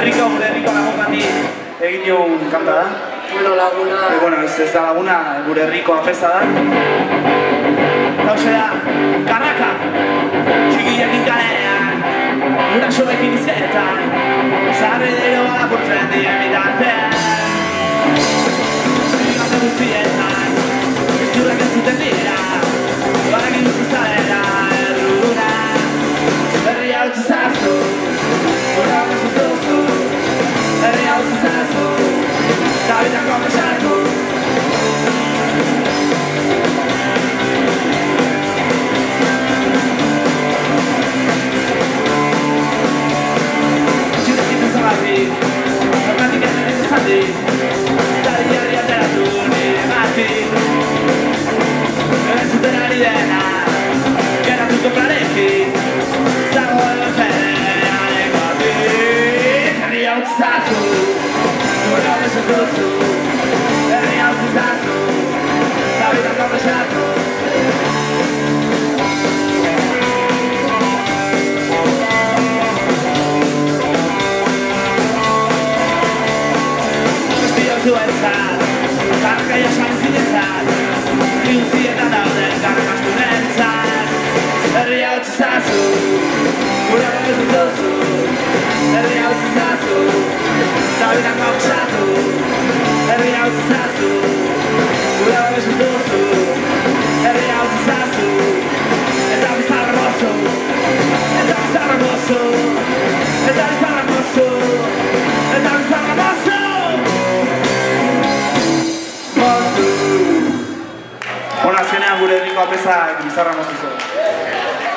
herriko lagun bati egin diogun kanta da. Bueno, laguna... Bueno, ez da laguna, gure herriko apesa da. Hauze da, karraka, txikiakin kalean, gurasoekin izketan, zarredero balapurtzen dien bitartean. Gauza guztietan, izurrak entzuten dira, barakin dut izalera erruguna. Herria utzi zazu, gora bezu zuzu, herria utzi zazu, eta bitako besatu. Zergatik ez zati, zari ateratu nire mati. Entzuten ari dena, geratuko planekin, zago edo zenean bati. Herria utzi zazu, gura bezu zuzu, herria utzi zazu, eta bitako besatu. Zuentzat, karka jasan zinetzat, iuzietan dauden karkastunentzat. Herria utzi zazu, gure bezu zuzu, herria utzi zazu, eta bitako besatu. Herria utzi zazu, gure bezu zuzu, herria utzi zazu, eta bizarra mozu, eta bizarra mozu, eta bizarra mozu, eta bizarra mozu. Hona azkenean gure herriko apesa bizarra moztu zuen.